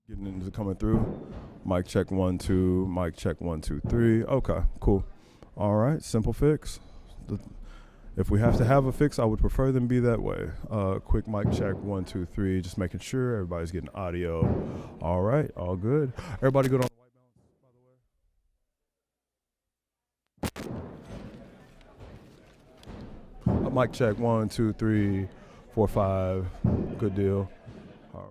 Getting into coming through. Mic check 1 2. Mic check 1 2 3. Okay, cool. All right, simple fix. The, if we have to have a fix, I would prefer them be that way. Quick mic check 1 2 3. Just making sure everybody's getting audio. All right, all good. Everybody good on the white balance, by the way. Mic check 1 2 3 4 5. Good deal. All right.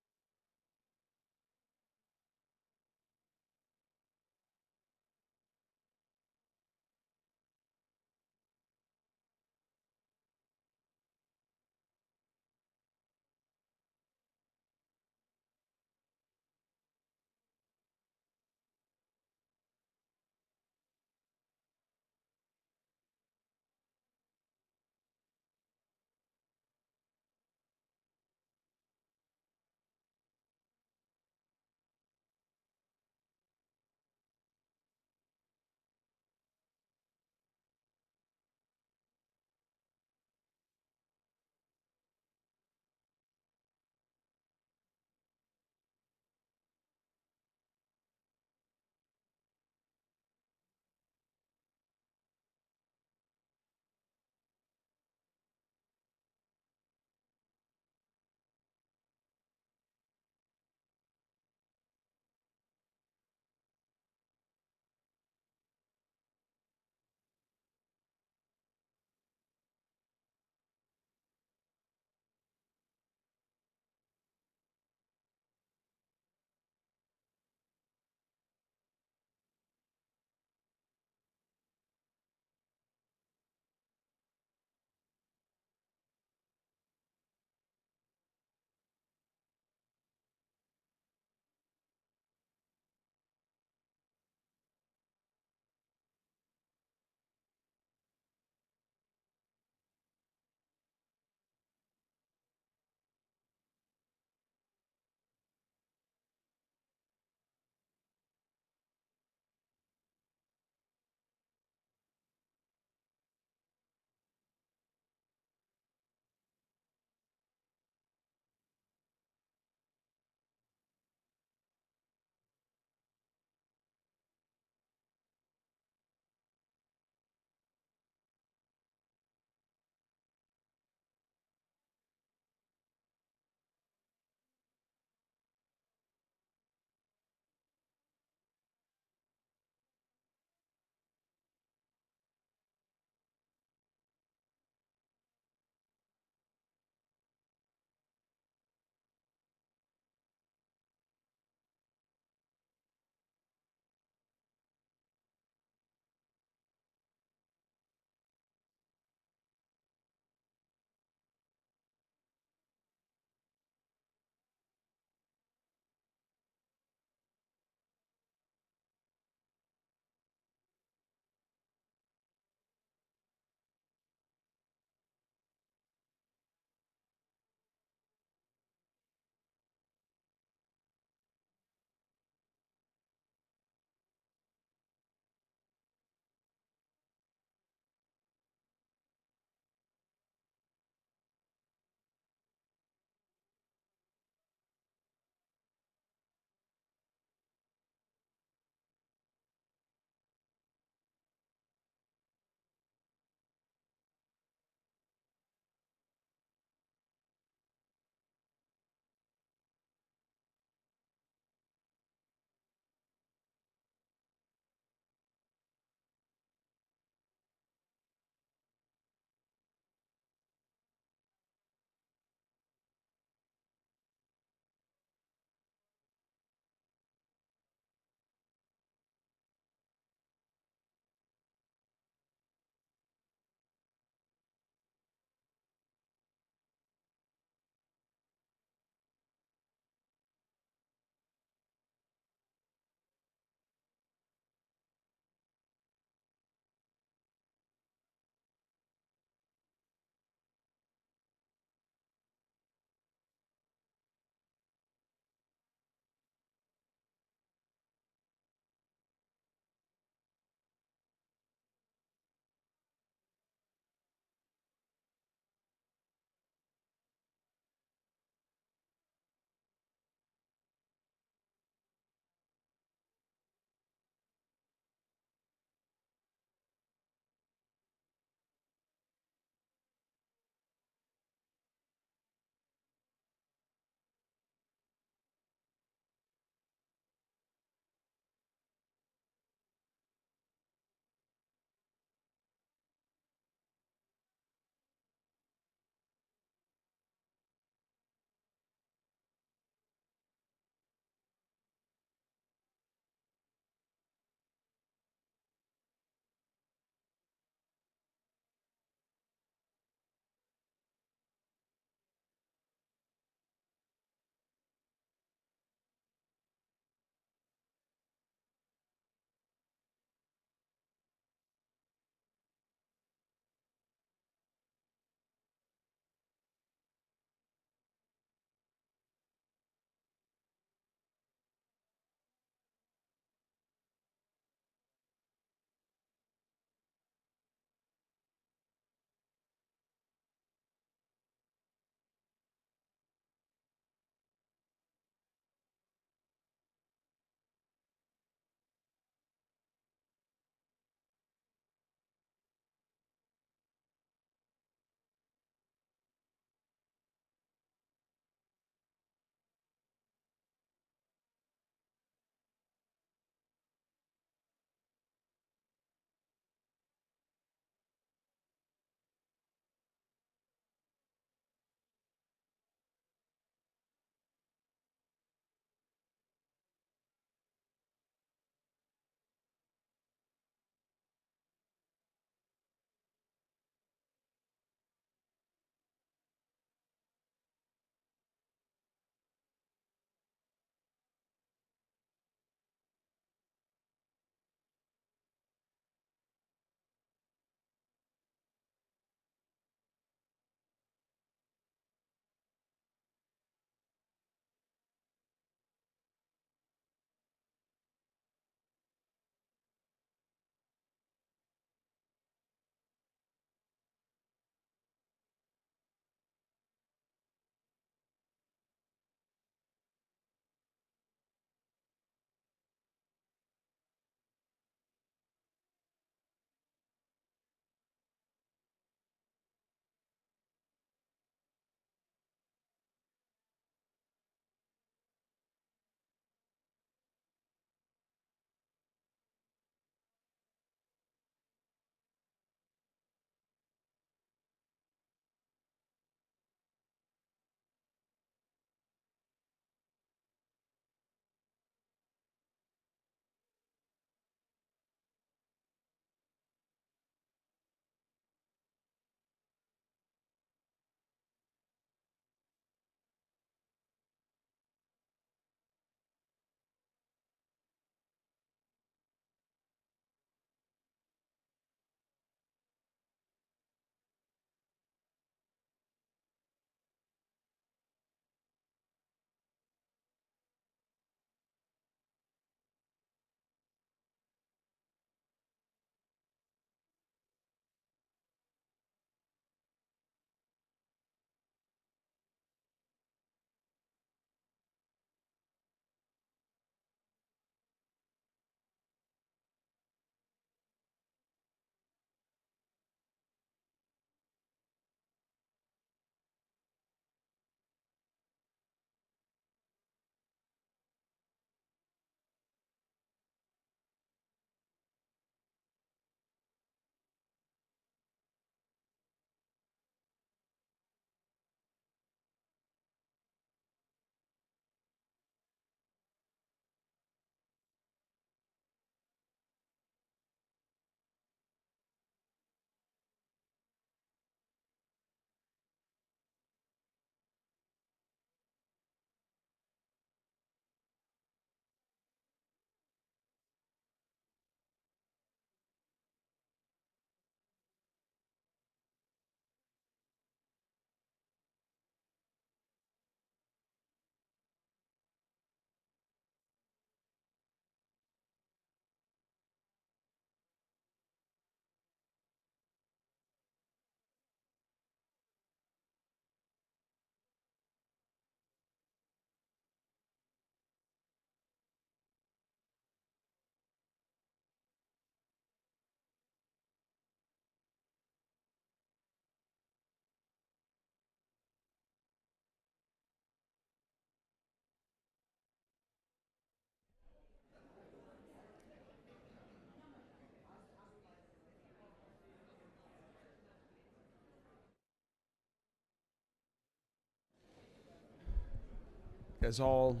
Is all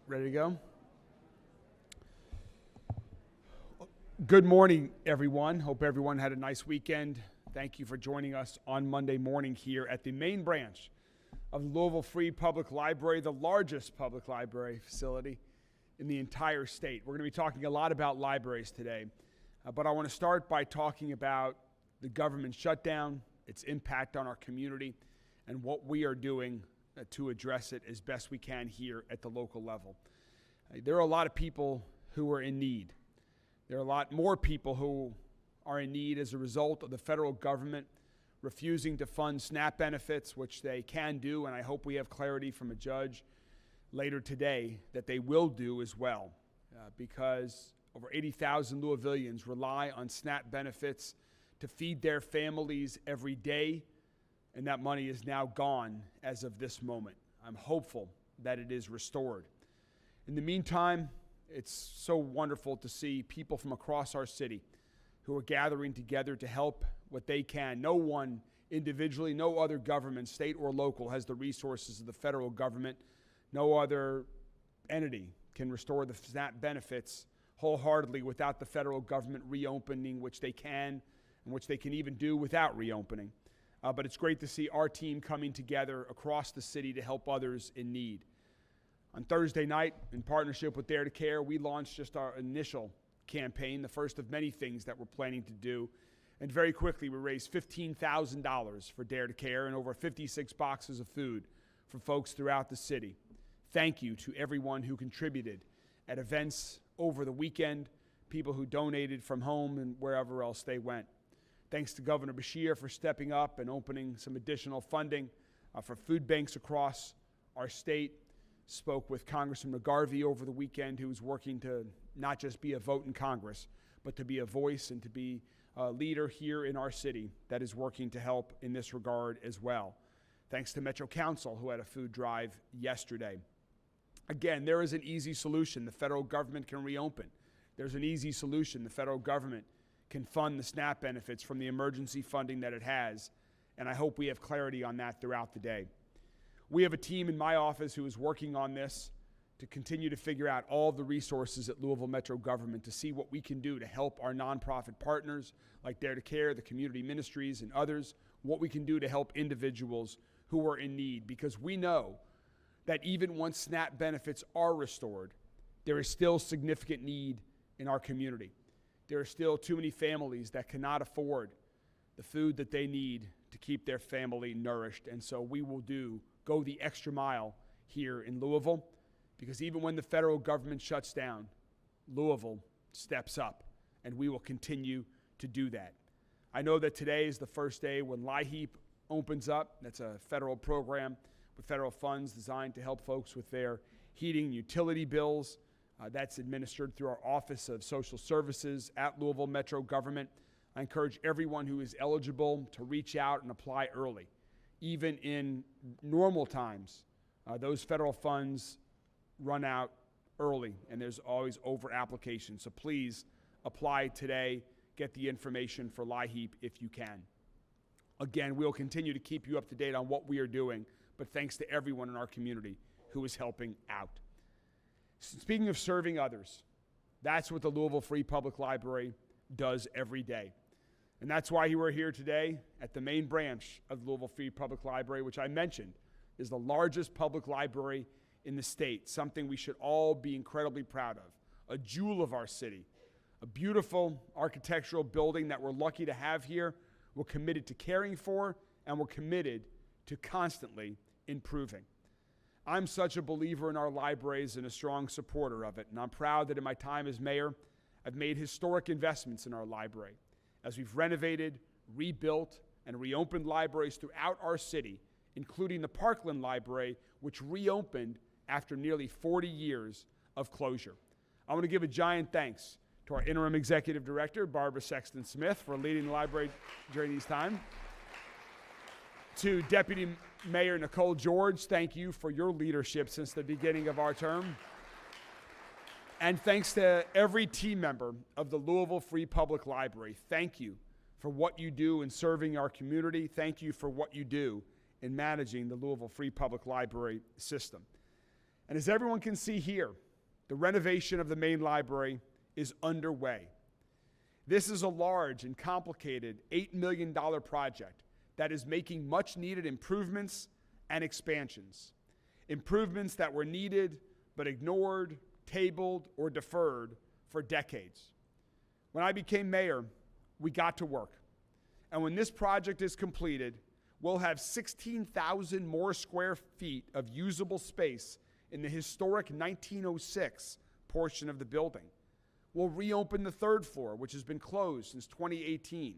ready to go? Good morning, everyone. Hope everyone had a nice weekend. Thank you for joining us on Monday morning here at the main branch of the Louisville Free Public Library, the largest public library facility in the entire state. We're going to be talking a lot about libraries today, but I want to start by talking about the government shutdown, its impact on our community, and what we are doing to address it as best we can here at the local level. There are a lot of people who are in need. There are a lot more people who are in need as a result of the federal government refusing to fund SNAP benefits, which they can do, and I hope we have clarity from a judge later today that they will do as well, because over 80,000 Louisvillians rely on SNAP benefits to feed their families every day, and that money is now gone as of this moment. I'm hopeful that it is restored. In the meantime, it's so wonderful to see people from across our city who are gathering together to help what they can. No one individually, no other government, state or local, has the resources of the federal government. No other entity can restore the SNAP benefits wholeheartedly without the federal government reopening, which they can, and which they can even do without reopening. But it's great to see our team coming together across the city to help others in need. On Thursday night, in partnership with Dare to Care, we launched just our initial campaign, the first of many things that we're planning to do. And very quickly, we raised $15,000 for Dare to Care and over 56 boxes of food for folks throughout the city. Thank you to everyone who contributed at events over the weekend, people who donated from home and wherever else they went. Thanks to Governor Beshear for stepping up and opening some additional funding for food banks across our state. Spoke with Congressman McGarvey over the weekend, who was working to not just be a vote in Congress, but to be a voice and to be a leader here in our city that is working to help in this regard as well. Thanks to Metro Council, who had a food drive yesterday. Again, there is an easy solution. The federal government can reopen. There's an easy solution. The federal government can fund the SNAP benefits from the emergency funding that it has, and I hope we have clarity on that throughout the day. We have a team in my office who is working on this to continue to figure out all of the resources at Louisville Metro government to see what we can do to help our nonprofit partners like Dare to Care, the community ministries, and others, what we can do to help individuals who are in need, because we know that even once SNAP benefits are restored, there is still significant need in our community. There are still too many families that cannot afford the food that they need to keep their family nourished. And so we will go the extra mile here in Louisville, because even when the federal government shuts down, Louisville steps up, and we will continue to do that. I know that today is the first day when LIHEAP opens up. That's a federal program with federal funds designed to help folks with their heating and utility bills. That's administered through our Office of Social Services at Louisville Metro Government. I encourage everyone who is eligible to reach out and apply early. Even in normal times, those federal funds run out early, and there's always over-application. So please apply today. Get the information for LIHEAP if you can. Again, we'll continue to keep you up to date on what we are doing, but thanks to everyone in our community who is helping out. Speaking of serving others, that's what the Louisville Free Public Library does every day. And that's why we're here today at the main branch of the Louisville Free Public Library, which I mentioned is the largest public library in the state, something we should all be incredibly proud of, a jewel of our city, a beautiful architectural building that we're lucky to have here, we're committed to caring for, and we're committed to constantly improving. I'm such a believer in our libraries and a strong supporter of it, and I'm proud that in my time as mayor, I've made historic investments in our library as we've renovated, rebuilt, and reopened libraries throughout our city, including the Parkland Library, which reopened after nearly 40 years of closure. I want to give a giant thanks to our interim executive director, Barbara Sexton-Smith, for leading the library during these times. To Deputy Mayor Nicole George, thank you for your leadership since the beginning of our term. And thanks to every team member of the Louisville Free Public Library. Thank you for what you do in serving our community. Thank you for what you do in managing the Louisville Free Public Library system. And as everyone can see here, the renovation of the main library is underway. This is a large and complicated $8 million project that is making much needed improvements and expansions. Improvements that were needed but ignored, tabled, or deferred for decades. When I became mayor, we got to work. And when this project is completed, we'll have 16,000 more square feet of usable space in the historic 1906 portion of the building. We'll reopen the third floor, which has been closed since 2018.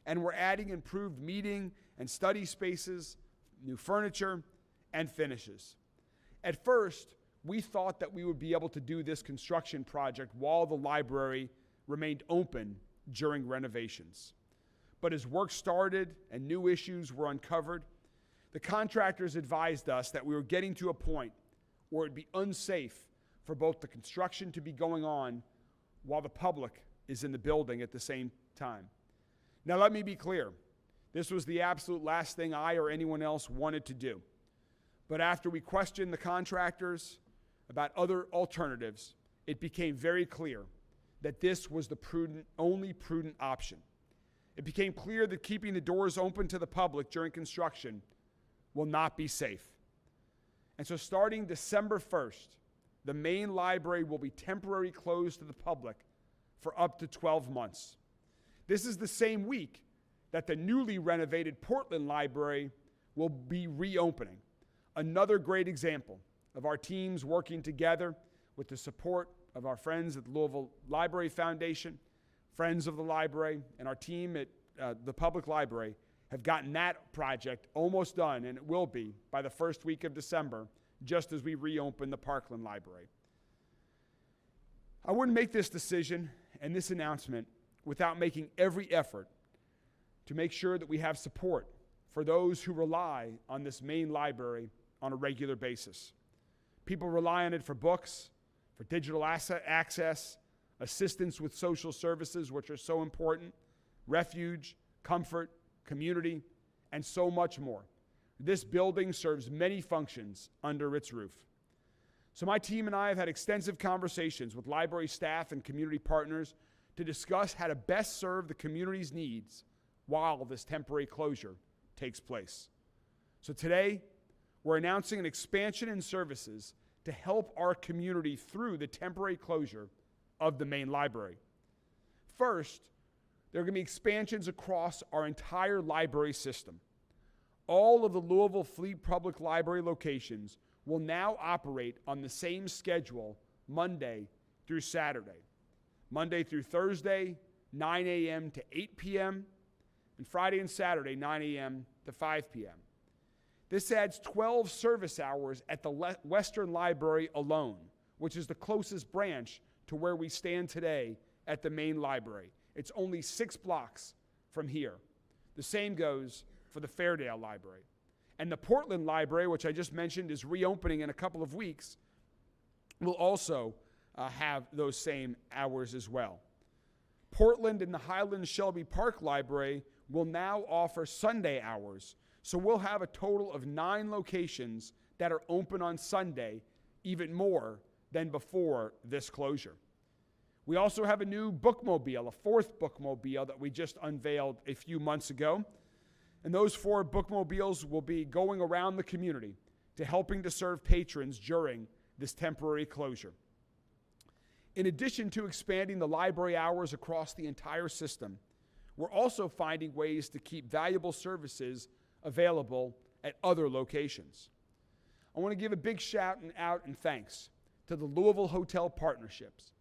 And we're adding improved meeting and study spaces, new furniture, and finishes. At first, we thought that we would be able to do this construction project while the library remained open during renovations. But as work started and new issues were uncovered, the contractors advised us that we were getting to a point where it'd be unsafe for both the construction to be going on while the public is in the building at the same time. Now, let me be clear. This was the absolute last thing I or anyone else wanted to do. But after we questioned the contractors about other alternatives, it became very clear that this was the only prudent option. It became clear that keeping the doors open to the public during construction will not be safe. And so starting December 1st, the main library will be temporarily closed to the public for up to 12 months. This is the same week that the newly renovated Portland Library will be reopening. Another great example of our teams working together with the support of our friends at the Louisville Library Foundation, friends of the library, and our team at the public library have gotten that project almost done, and it will be by the first week of December, just as we reopen the Parkland Library. I wouldn't make this decision and this announcement without making every effort to make sure that we have support for those who rely on this main library on a regular basis. People rely on it for books, for digital access, assistance with social services, which are so important, refuge, comfort, community, and so much more. This building serves many functions under its roof. So my team and I have had extensive conversations with library staff and community partners to discuss how to best serve the community's needs while this temporary closure takes place. So today, we're announcing an expansion in services to help our community through the temporary closure of the main library. First, there are going to be expansions across our entire library system. All of the Louisville Free Public Library locations will now operate on the same schedule Monday through Saturday. Monday through Thursday, 9 a.m. to 8 p.m., and Friday and Saturday, 9 a.m. to 5 p.m. This adds 12 service hours at the Western Library alone, which is the closest branch to where we stand today at the main library. It's only 6 blocks from here. The same goes for the Fairdale Library. And the Portland Library, which I just mentioned is reopening in a couple of weeks, will also have those same hours as well. Portland and the Highland Shelby Park Library will now offer Sunday hours, so we'll have a total of 9 locations that are open on Sunday, even more than before this closure. We also have a new bookmobile, a 4th bookmobile that we just unveiled a few months ago. And those 4 bookmobiles will be going around the community to helping to serve patrons during this temporary closure. In addition to expanding the library hours across the entire system, we're also finding ways to keep valuable services available at other locations. I want to give a big shout out and thanks to the Louisville Hotel Partnerships.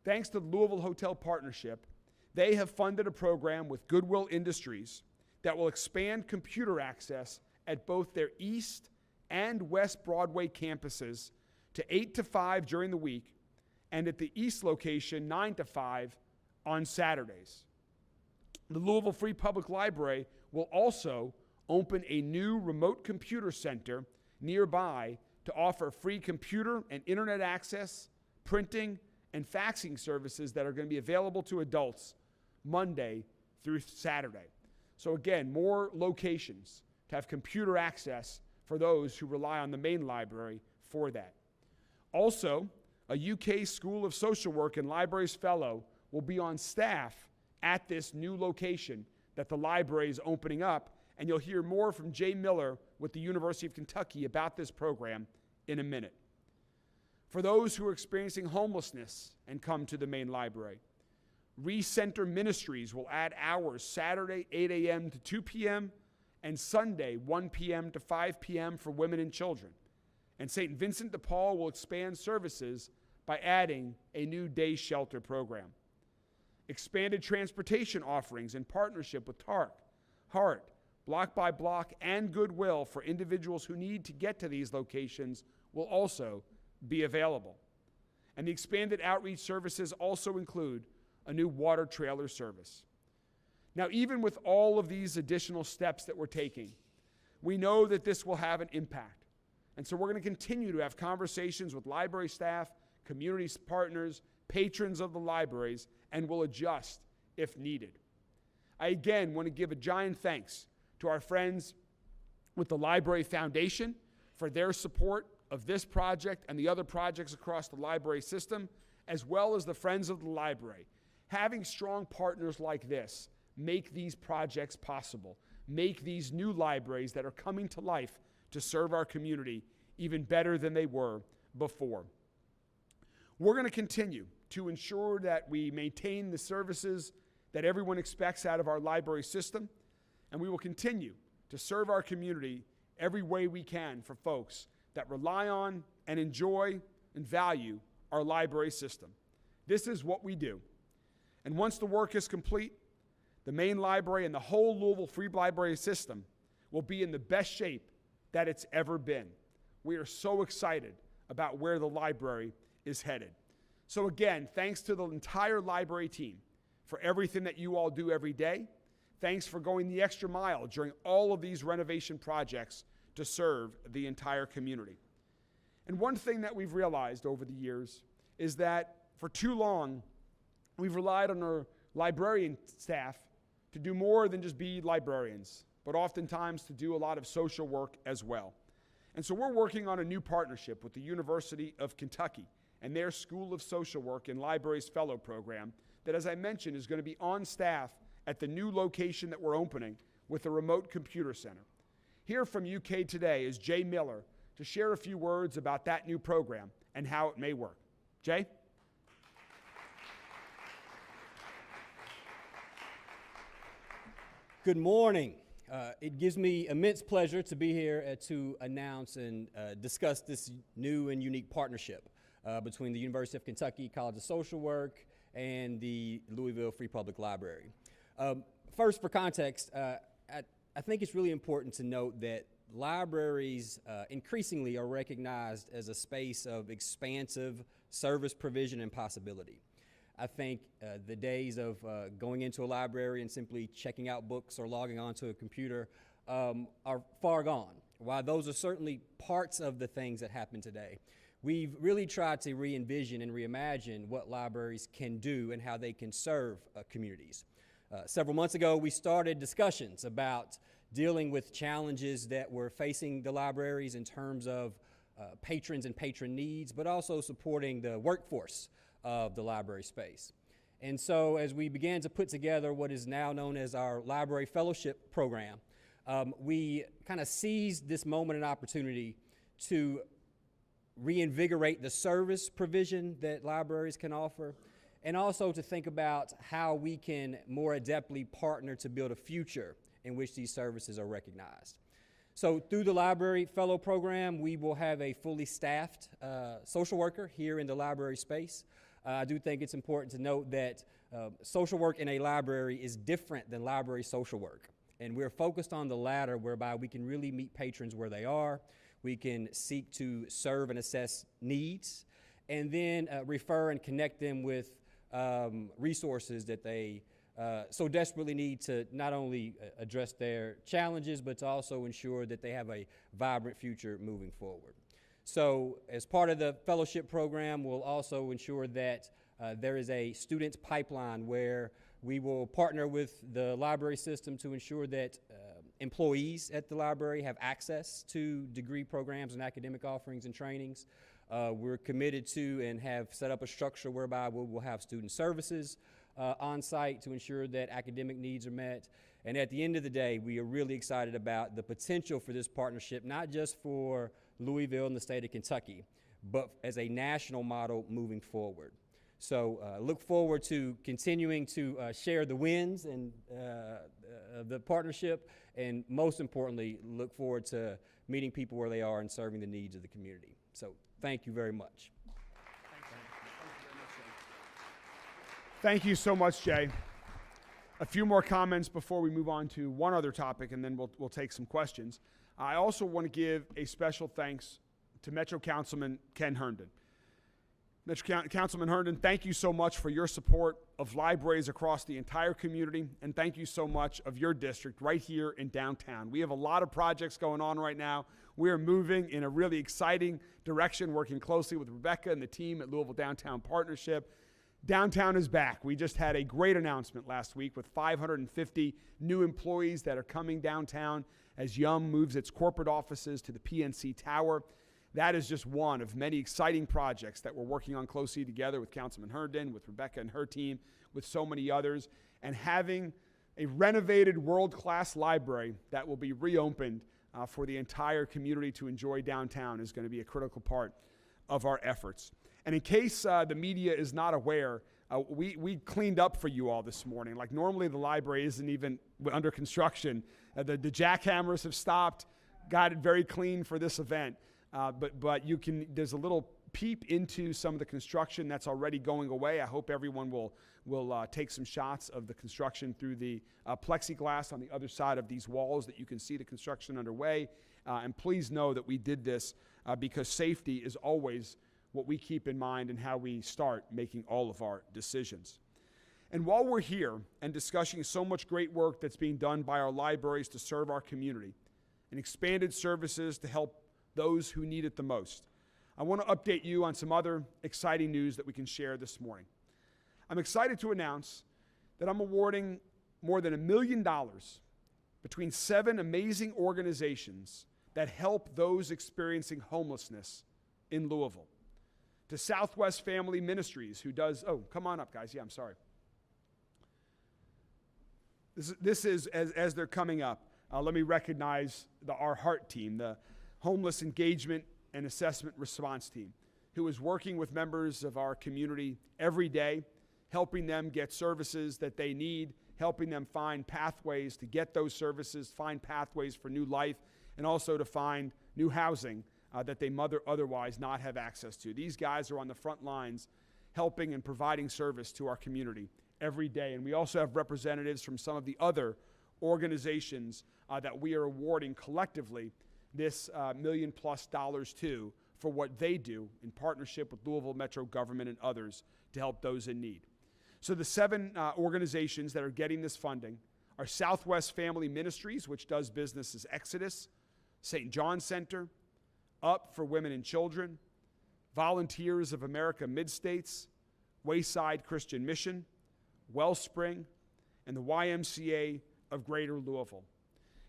Thanks to the Louisville Hotel Partnership, they have funded a program with Goodwill Industries that will expand computer access at both their East and West Broadway campuses to 8 to 5 during the week, and at the East location, 9 to 5 on Saturdays. The Louisville Free Public Library will also open a new remote computer center nearby to offer free computer and internet access, printing, and faxing services that are going to be available to adults Monday through Saturday. So again, more locations to have computer access for those who rely on the main library for that. Also, a UK School of Social Work and Libraries Fellow will be on staff at this new location that the library is opening up, and you'll hear more from Jay Miller with the University of Kentucky about this program in a minute. For those who are experiencing homelessness and come to the main library, Recenter Ministries will add hours Saturday 8 a.m. to 2 p.m. and Sunday 1 p.m. to 5 p.m. for women and children. And St. Vincent de Paul will expand services by adding a new day shelter program. Expanded transportation offerings in partnership with HART, Block by Block, and Goodwill for individuals who need to get to these locations will also be available. And the expanded outreach services also include a new water trailer service. Now, even with all of these additional steps that we're taking, we know that this will have an impact. And so we're going to continue to have conversations with library staff, community partners, patrons of the libraries, and will adjust if needed. I again want to give a giant thanks to our friends with the Library Foundation for their support of this project and the other projects across the library system, as well as the Friends of the Library. Having strong partners like this make these projects possible, make these new libraries that are coming to life to serve our community even better than they were before. We're going to continue to ensure that we maintain the services that everyone expects out of our library system, and we will continue to serve our community every way we can for folks that rely on and enjoy and value our library system. This is what we do. And once the work is complete, the main library and the whole Louisville Free Library system will be in the best shape that it's ever been. We are so excited about where the library is headed. So again, thanks to the entire library team for everything that you all do every day. Thanks for going the extra mile during all of these renovation projects to serve the entire community. And one thing that we've realized over the years is that for too long, we've relied on our librarian staff to do more than just be librarians, but oftentimes to do a lot of social work as well. And so we're working on a new partnership with the University of Kentucky and their School of Social Work and Libraries Fellow program that, as I mentioned, is going to be on staff at the new location that we're opening with a remote computer center. Here from UK today is Jay Miller to share a few words about that new program and how it may work. Jay? Good morning. It gives me immense pleasure to be here to announce and discuss this new and unique partnership between the University of Kentucky College of Social Work and the Louisville Free Public Library. First, for context, I think it's really important to note that libraries increasingly are recognized as a space of expansive service provision and possibility. I think the days of going into a library and simply checking out books or logging onto a computer are far gone. While those are certainly parts of the things that happen today, we've really tried to re-envision and reimagine what libraries can do and how they can serve communities. Several months ago, we started discussions about dealing with challenges that were facing the libraries in terms of patrons and patron needs, but also supporting the workforce of the library space. And so as we began to put together what is now known as our Library Fellowship Program, we kind of seized this moment and opportunity to reinvigorate the service provision that libraries can offer, and also to think about how we can more adeptly partner to build a future in which these services are recognized. So through the Library Fellow Program, we will have a fully staffed social worker here in the library space. I do think it's important to note that social work in a library is different than library social work. And we're focused on the latter, whereby we can really meet patrons where they are. We can seek to serve and assess needs, and then refer and connect them with resources that they so desperately need to not only address their challenges, but to also ensure that they have a vibrant future moving forward. So as part of the fellowship program, we'll also ensure that there is a student pipeline where we will partner with the library system to ensure that employees at the library have access to degree programs and academic offerings and trainings. We're committed to and have set up a structure whereby we will have student services on site to ensure that academic needs are met. And at the end of the day, we are really excited about the potential for this partnership, not just for Louisville and the state of Kentucky, but as a national model moving forward. So look forward to continuing to share the wins and the partnership, and most importantly, look forward to meeting people where they are and serving the needs of the community. So thank you very much. Thank you so much, Jay. A few more comments before we move on to one other topic, and then we'll take some questions. I also want to give a special thanks to Metro Councilman Ken Herndon. Metro Councilman Herndon, thank you so much for your support of libraries across the entire community, and thank you so much of your district right here in downtown. We have a lot of projects going on right now. We are moving in a really exciting direction, working closely with Rebecca and the team at Louisville Downtown Partnership. Downtown is back. We just had a great announcement last week with 550 new employees that are coming downtown as Yum moves its corporate offices to the PNC Tower. That is just one of many exciting projects that we're working on closely together with Councilman Herndon, with Rebecca and her team, with so many others. And having a renovated world-class library that will be reopened for the entire community to enjoy downtown is going to be a critical part of our efforts. And in case the media is not aware, we cleaned up for you all this morning. Like normally the library isn't even under construction. The jackhammers have stopped, got it very clean for this event. But you can, there's a little peep into some of the construction that's already going away. I hope everyone will take some shots of the construction through the plexiglass on the other side of these walls that you can see the construction underway. And please know that we did this because safety is always what we keep in mind and how we start making all of our decisions. And while we're here and discussing so much great work that's being done by our libraries to serve our community and expanded services to help those who need it the most, I want to update you on some other exciting news that we can share this morning. I'm excited to announce that I'm awarding more than $1 million between 7 amazing organizations that help those experiencing homelessness in Louisville. To Southwest Family Ministries, who does, oh, come on up, guys. Yeah, I'm sorry. This is as they're coming up, let me recognize our HEART team, the Homeless Engagement and Assessment Response Team, who is working with members of our community every day, helping them get services that they need, helping them find pathways to get those services, find pathways for new life, and also to find new housing that they might otherwise not have access to. These guys are on the front lines helping and providing service to our community every day. And we also have representatives from some of the other organizations that we are awarding collectively this $1 million+ to for what they do in partnership with Louisville Metro government and others to help those in need. So the 7 organizations that are getting this funding are Southwest Family Ministries, which does business as Exodus, St. John Center, Up for Women and Children, Volunteers of America Mid-States, Wayside Christian Mission, Wellspring, and the YMCA of Greater Louisville.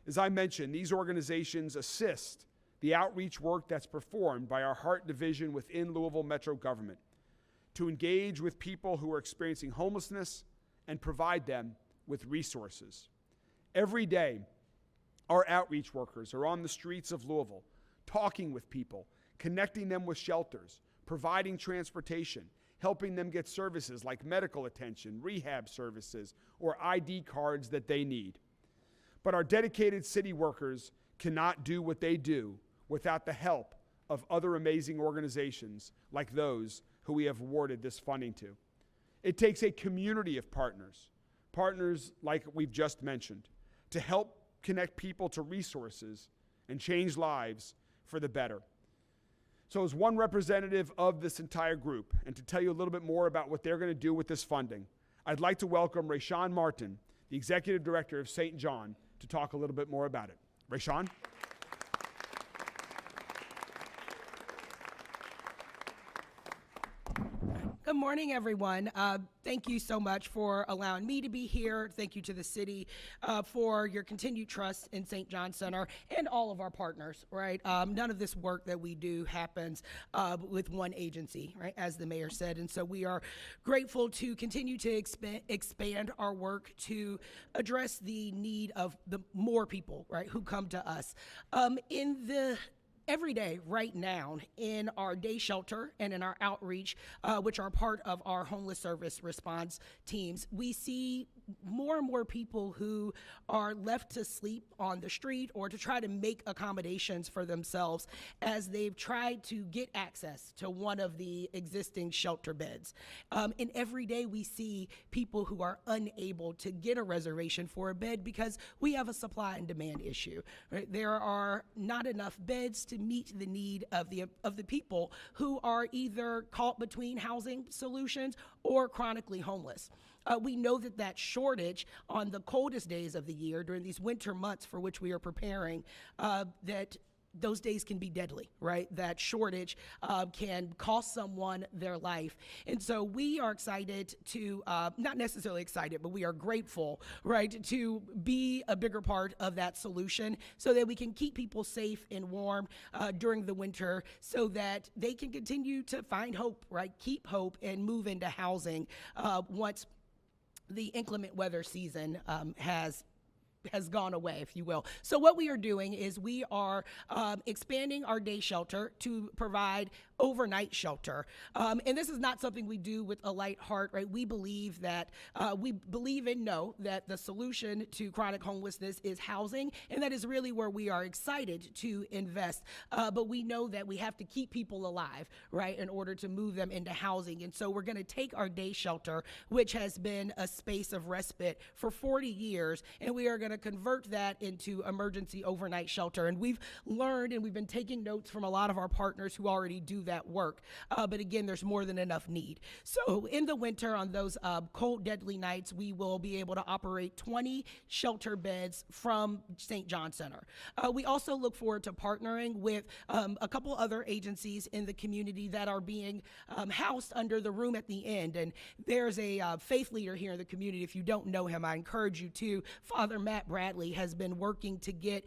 As I mentioned, these organizations assist the outreach work that's performed by our HEART division within Louisville Metro government to engage with people who are experiencing homelessness and provide them with resources. Every day, our outreach workers are on the streets of Louisville, talking with people, connecting them with shelters, providing transportation, helping them get services like medical attention, rehab services, or ID cards that they need. But our dedicated city workers cannot do what they do without the help of other amazing organizations like those who we have awarded this funding to. It takes a community of partners like we've just mentioned, to help connect people to resources and change lives for the better. So as one representative of this entire group, and to tell you a little bit more about what they're going to do with this funding, I'd like to welcome Rayshawn Martin, the Executive Director of St. John, to talk a little bit more about it. Rayshawn? Good morning, everyone. Thank you so much for allowing me to be here. Thank you to the city for your continued trust in St. John Center and all of our partners, right? None of this work that we do happens with one agency, right, as the mayor said. And so we are grateful to continue to expand our work to address the need of the more people, right, who come to us. Every day right now in our day shelter and in our outreach, which are part of our homeless service response teams, we see more and more people who are left to sleep on the street or to try to make accommodations for themselves as they've tried to get access to one of the existing shelter beds. And every day we see people who are unable to get a reservation for a bed because we have a supply and demand issue. Right? There are not enough beds to meet the need of the people who are either caught between housing solutions or chronically homeless. We know that shortage on the coldest days of the year during these winter months for which we are preparing, that those days can be deadly, right? That shortage can cost someone their life. And so we are excited to, not necessarily excited, but we are grateful, right, to be a bigger part of that solution so that we can keep people safe and warm during the winter so that they can continue to find hope, right? Keep hope and move into housing once the inclement weather season has gone away, if you will. So what we are doing is we are expanding our day shelter to provide overnight shelter. And this is not something we do with a light heart, right? We believe that, know that the solution to chronic homelessness is housing, and that is really where we are excited to invest. But we know that we have to keep people alive, right, in order to move them into housing. And so we're going to take our day shelter, which has been a space of respite for 40 years, and we are going to convert that into emergency overnight shelter. And we've learned and we've been taking notes from a lot of our partners who already do that work. But again, there's more than enough need. So in the winter, on those cold, deadly nights, we will be able to operate 20 shelter beds from St. John Center. We also look forward to partnering with a couple other agencies in the community that are being housed under the room at the end. And there's a faith leader here in the community. If you don't know him, I encourage you to. Father Matt Bradley has been working to get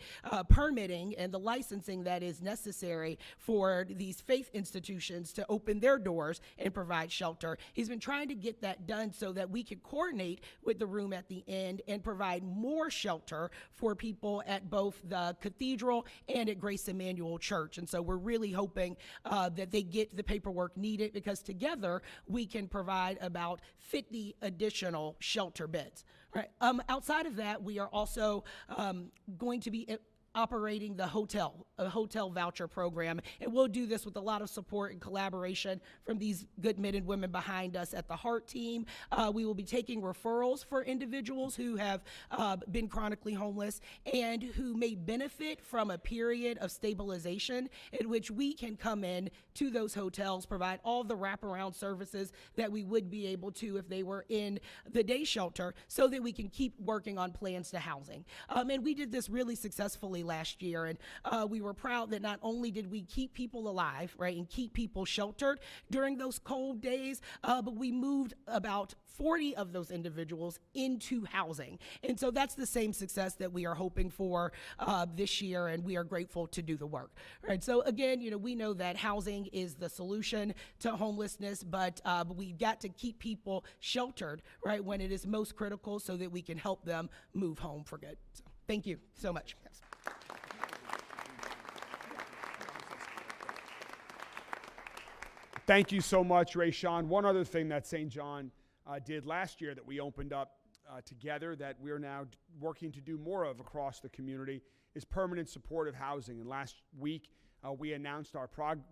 permitting and the licensing that is necessary for these faith institutions to open their doors and provide shelter. He's been trying to get that done so that we can coordinate with the room at the end and provide more shelter for people at both the Cathedral and at Grace Emmanuel Church. And so we're really hoping that they get the paperwork needed, because together we can provide about 50 additional shelter beds. Right. Outside of that, we are also going to be operating a hotel voucher program. And we'll do this with a lot of support and collaboration from these good men and women behind us at the Heart team. We will be taking referrals for individuals who have been chronically homeless and who may benefit from a period of stabilization in which we can come in to those hotels, provide all the wraparound services that we would be able to if they were in the day shelter, so that we can keep working on plans to housing. And we did this really successfully last year, and we were proud that not only did we keep people alive, right, and keep people sheltered during those cold days, but we moved about 40 of those individuals into housing. And so that's the same success that we are hoping for this year, and we are grateful to do the work. Right. So again, we know that housing is the solution to homelessness, but we've got to keep people sheltered, right, when it is most critical, so that we can help them move home for good. So thank you so much. Yes. Thank you so much, Rayshawn. One other thing that St. John did last year that we opened up together, that we're now working to do more of across the community, is permanent supportive housing. And last week, we announced our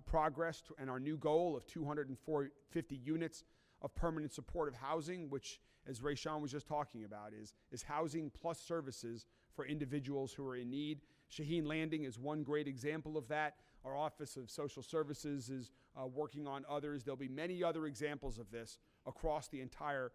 progress and our new goal of 250 units of permanent supportive housing, which, as Rayshawn was just talking about, is housing plus services for individuals who are in need. Shaheen Landing is one great example of that. Our Office of Social Services is working on others. There'll be many other examples of this across the entire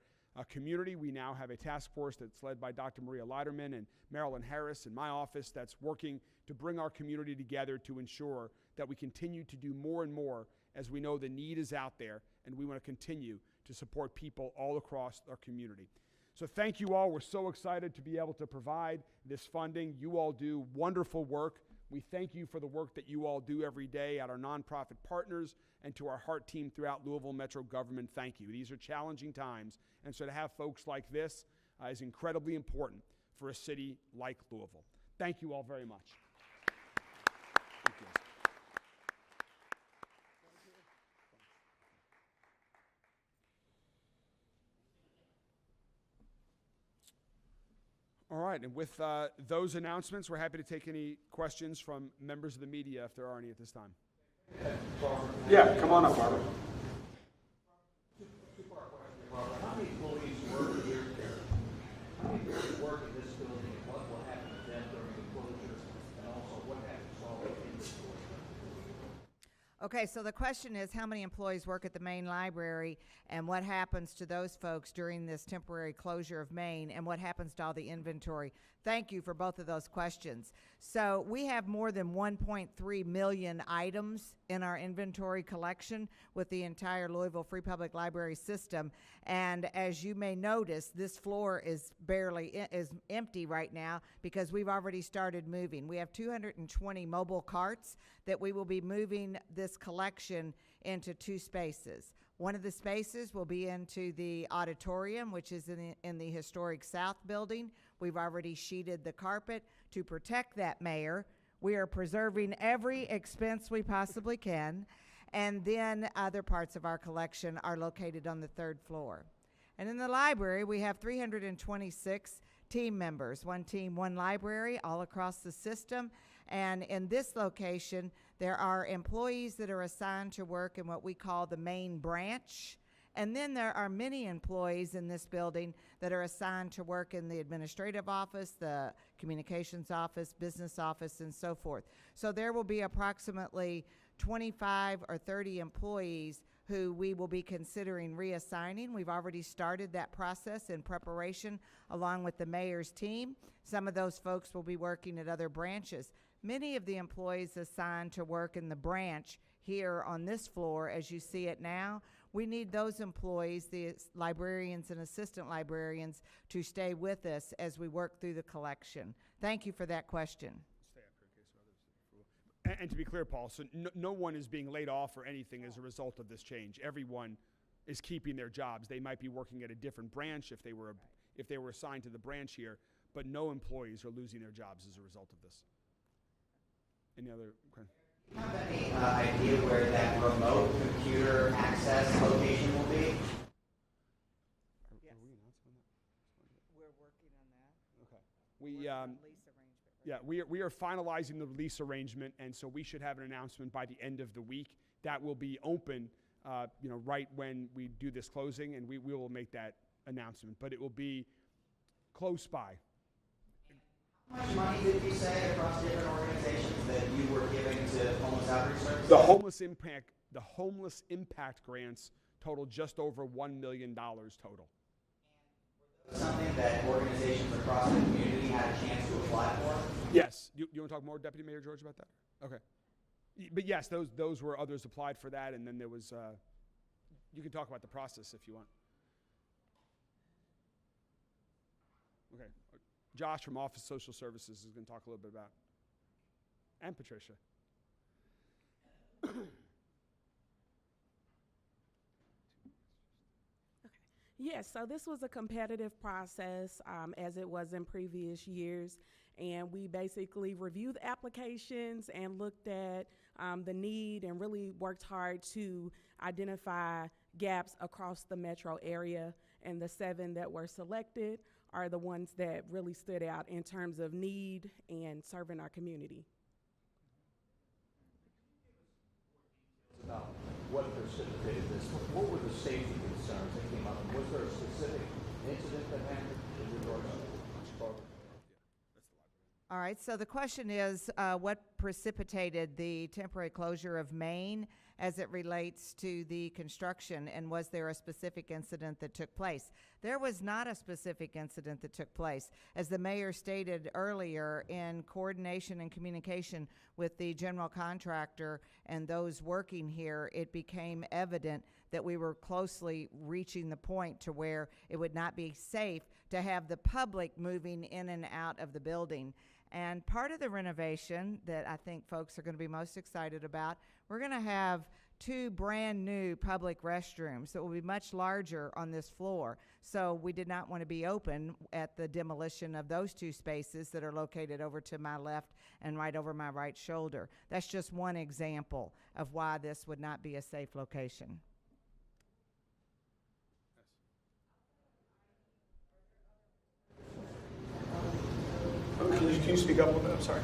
community. We now have a task force that's led by Dr. Maria Leiderman and Marilyn Harris in my office that's working to bring our community together to ensure that we continue to do more and more as we know the need is out there, and we want to continue to support people all across our community. So thank you all. We're so excited to be able to provide this funding. You all do wonderful work. We thank you for the work that you all do every day at our nonprofit partners and to our Heart team throughout Louisville Metro government. Thank you. These are challenging times, and so to have folks like this is incredibly important for a city like Louisville. Thank you all very much. Thank you. All right, and with those announcements, we're happy to take any questions from members of the media if there are any at this time. Yeah, come on up, Barbara. How many employees work here? How many employees work in this building, and what will happen to them during the closure, and also what happens to all the inventory? Okay, so the question is how many employees work at the main library and what happens to those folks during this temporary closure of Main and what happens to all the inventory? Thank you for both of those questions. So we have more than 1.3 million items in our inventory collection with the entire Louisville Free Public Library system. And as you may notice, this floor is empty right now because we've already started moving. We have 220 mobile carts that we will be moving this collection into 2 spaces. One of the spaces will be into the auditorium, which is in the historic South building. We've already sheeted the carpet to protect that, Mayor. We are preserving every expense we possibly can. And then other parts of our collection are located on the 3rd floor. And in the library, we have 326 team members, 1 team, 1 library, all across the system. And in this location, there are employees that are assigned to work in what we call the main branch. And then there are many employees in this building that are assigned to work in the administrative office, the communications office, business office, and so forth. So there will be approximately 25 or 30 employees who we will be considering reassigning. We've already started that process in preparation along with the mayor's team. Some of those folks will be working at other branches. Many of the employees assigned to work in the branch here on this floor, as you see it now, we need those employees, the librarians and assistant librarians, to stay with us as we work through the collection. Thank you for that question. Stay up here in case others. And to be clear, Paul, so no one is being laid off or anything as a result of this change. Everyone is keeping their jobs. They might be working at a different branch if they were assigned to the branch here, but no employees are losing their jobs as a result of this. Any other questions? Do you have any idea where that remote computer access location will be? Yes. We're working on that. Okay. We are finalizing the lease arrangement, and so we should have an announcement by the end of the week. That will be open, right when we do this closing, and we will make that announcement. But it will be close by. How much money did you say across different organizations that you were giving to homeless outreach services? The homeless impact grants total just over $1 million total. Something that organizations across the community had a chance to apply for? Yes. You want to talk more, Deputy Mayor George, about that? Okay. But yes, those were others applied for that, and then there was. You can talk about the process if you want. Okay. Josh from Office of Social Services is going to talk a little bit about, and Patricia. Yes, so this was a competitive process as it was in previous years, and we basically reviewed the applications and looked at the need and really worked hard to identify gaps across the metro area, and the 7 that were selected are the ones that really stood out in terms of need and serving our community. About what precipitated this? What were the safety concerns that came up? Was there a specific incident that happened in regards to this program? All right, so the question is what precipitated the temporary closure of Main as it relates to the construction, and was there a specific incident that took place? There was not a specific incident that took place. As the mayor stated earlier, in coordination and communication with the general contractor and those working here, it became evident that we were closely reaching the point to where it would not be safe to have the public moving in and out of the building. And part of the renovation that I think folks are going to be most excited about, we're going to have 2 brand new public restrooms that will be much larger on this floor. So we did not want to be open at the demolition of those 2 spaces that are located over to my left and right over my right shoulder. That's just one example of why this would not be a safe location. Can you speak up a little bit? I'm sorry.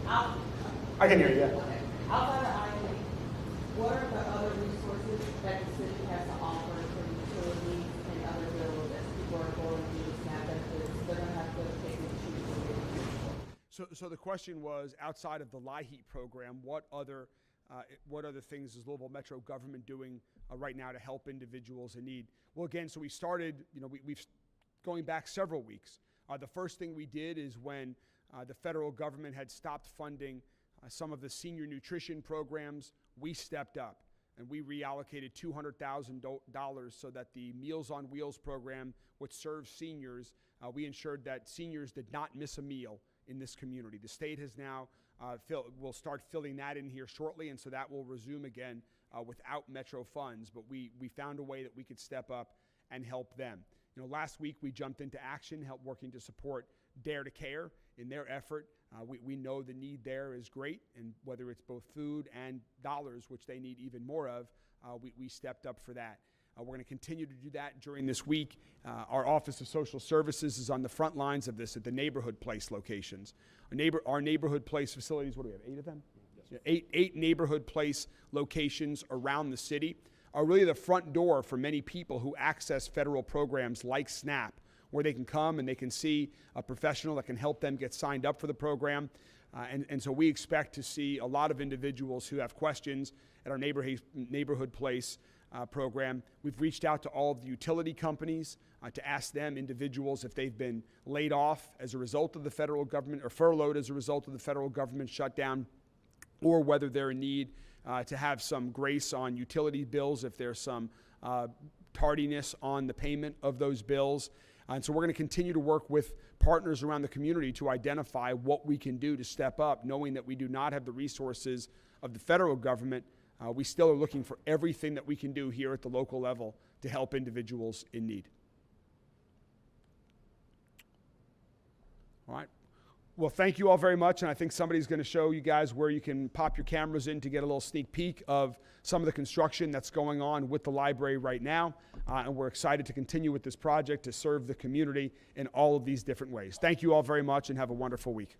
I can hear you, yeah. Okay. Outside of IMA, what are the other resources that the city has to offer for utilities and other bills as people are going to use SNAP benefits? They're going to have to pick and choose what they're going to use. So the question was, outside of the LIHEAP program, what other things is Louisville Metro government doing right now to help individuals in need? Well, again, so we started, we've going back several weeks. The first thing we did is when the federal government had stopped funding some of the senior nutrition programs, we stepped up and we reallocated $200,000 so that the Meals on Wheels program would serve seniors. We ensured that seniors did not miss a meal in this community. The state has now will start filling that in here shortly, and so that will resume again without Metro funds. But we found a way that we could step up and help them. Last week we jumped into action, working to support Dare to Care in their effort. We know the need there is great, and whether it's both food and dollars, which they need even more of, we stepped up for that. We're going to continue to do that during this week. Our Office of Social Services is on the front lines of this at the Neighborhood Place locations. Our Neighborhood Place facilities, what do we have, 8 of them? Yes. Yeah, eight Neighborhood Place locations around the city are really the front door for many people who access federal programs like SNAP, where they can come and they can see a professional that can help them get signed up for the program. And so we expect to see a lot of individuals who have questions at our Neighborhood Place program. We've reached out to all of the utility companies to ask them, individuals, if they've been laid off as a result of the federal government or furloughed as a result of the federal government shutdown, or whether they're in need to have some grace on utility bills if there's some tardiness on the payment of those bills. And so we're going to continue to work with partners around the community to identify what we can do to step up, knowing that we do not have the resources of the federal government. We still are looking for everything that we can do here at the local level to help individuals in need. All right. Well, thank you all very much, and I think somebody's going to show you guys where you can pop your cameras in to get a little sneak peek of some of the construction that's going on with the library right now, and we're excited to continue with this project to serve the community in all of these different ways. Thank you all very much, and have a wonderful week.